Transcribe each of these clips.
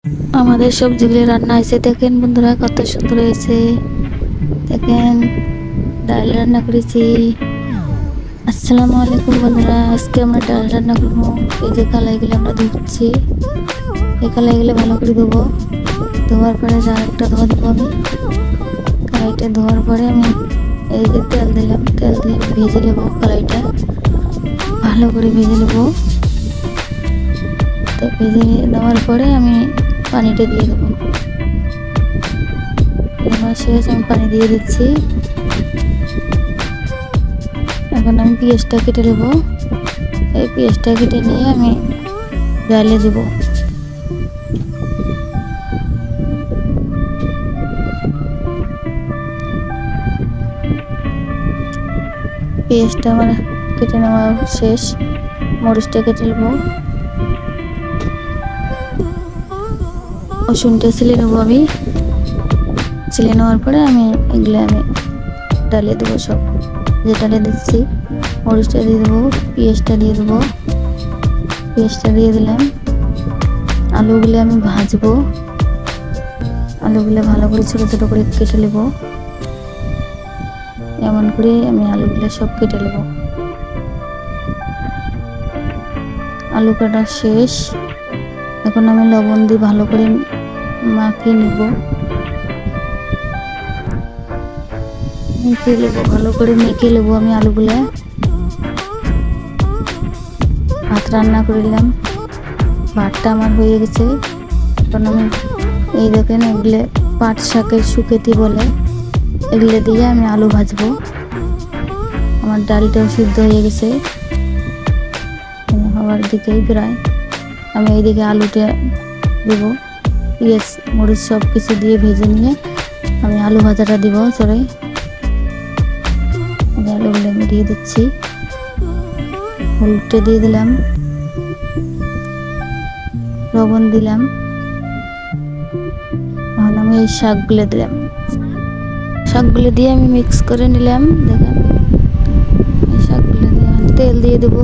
আমাদের সবজিগুলো রান্না হয়েছে দেখেন বন্ধুরা, কত সুন্দর হয়েছে। দেখেন ডাল রান্না করেছি। আসসালামু আলাইকুম বন্ধুরা, আজকে আমরা ডাল রান্না করবো। এই যে কালাইগুলো আমরা ধুচ্ছি, এই কালাইগুলো ভালো করে ধোবো। ধোয়ার পরে আরেকটা ধোয়া দেবো আমি। কালাইটা ধোয়ার পরে আমি এই যে তেল দিলাম, তেল দিয়ে ভেজে নেবো। কালাইটা ভালো করে ভেজে নেবো। তো ভেজে নেওয়ার পরে আমি পানিটা দিয়ে দেবো। আমার শেষ, আমি পানি দিয়ে দিচ্ছি। এখন আমি পেঁয়াজটা কেটে নেবো। এই পেঁয়াজটা কেটে নিয়ে আমি ডালে দেব। পেঁয়াজটা আমার কেটে নেওয়া শেষ। মরিচটা কেটে নেবো। রসুনটা ছিলে নেবো আমি। ছিলে নেওয়ার পরে আমি এগুলো আমি ডালে দেবো। সব যে ডালে দিচ্ছি, মরিচটা দিয়ে দেবো, পেঁয়াজটা দিয়ে দেবো। পেঁয়াজটা দিয়ে দিলাম। আলুগুলো আমি ভাজবো। আলুগুলো ভালো করে ছোটো ছোটো করে কেটে নেব। এমন করে আমি আলুগুলো সব কেটে নেব। আলু কাটা শেষ। এখন আমি লবণ দিয়ে ভালো করে মাখিয়ে নেব। মেখে নেবো, ভালো করে মেখে নেবো আমি আলুগুলো। ভাত রান্না করলাম, ভাতটা আমার হয়ে গেছে। এখন আমি এই দেখেন, এগুলো পাট শাকের শুকেতি বলে, এগুলো দিয়ে আমি আলু ভাজবো। আমার ডালটাও সিদ্ধ হয়ে গেছে, হওয়ার দিকেই প্রায়। আমি এইদিকে আলুটা দেবো। পেঁয়াজ মরিচ সব কিছু দিয়ে ভেজে নিয়ে আমি আলু ভাজাটা দিব। সরে আলুগুলো আমি দিয়ে দিচ্ছি। হলুদটা দিয়ে দিলাম, লবণ দিলাম। এখন আমি এই শাকগুলো দিলাম। শাকগুলো দিয়ে আমি মিক্স করে নিলাম। দেখেন, এই শাকগুলো দিয়ে তেল দিয়ে দেবো।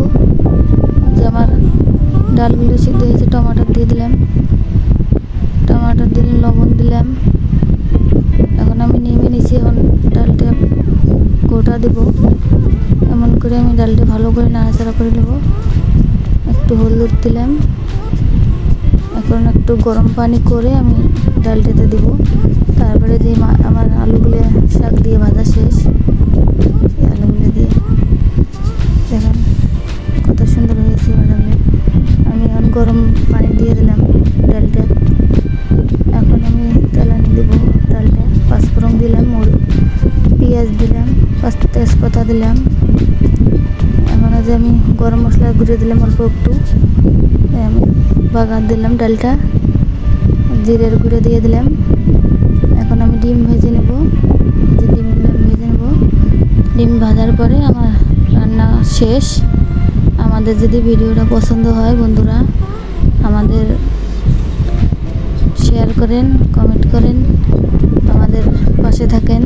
যে আমার ডালগুলো সিদ্ধ হয়েছে, টমাটো দিয়ে দিলাম। টমাটো দিলে লবণ দিলাম। এখন আমি নেমে নিচ্ছি। এখন ডালটা গোটা দেব। এমন করে আমি ডালটা ভালো করে নাড়াচাড়া করে নেব। একটু হলুদ দিলাম। এখন একটু গরম পানি করে আমি ডালটাতে দেব। তারপরে যে আমার আলুগুলো শাক দিয়ে ভাজা শেষ, এই আলুগুলো দিয়ে দেখেন কত সুন্দর হয়েছে ভাজাগুলো। আমি এখন গরম পানি দিয়ে দিলাম ডালটা। এখন আমি তেলানি দেবো ডালটা। পাঁচফোড়ন দিলাম, পেঁয়াজ দিলাম, তেজপাতা দিলাম। এখন যে আমি গরম মশলা গুঁড়ো দিলাম অল্প একটু। আমি বাগার দিলাম ডালটা, জিরের গুঁড়ো দিয়ে দিলাম। এখন আমি ডিম ভেজে নেব। যে ডিমগুলো আমি ভেজে নেব। ডিম ভাজার পরে আমার রান্না শেষ। আমাদের যদি ভিডিওটা পছন্দ হয় বন্ধুরা, আমাদের শেয়ার করেন, কমেন্ট করেন, আমাদের পাশে থাকেন।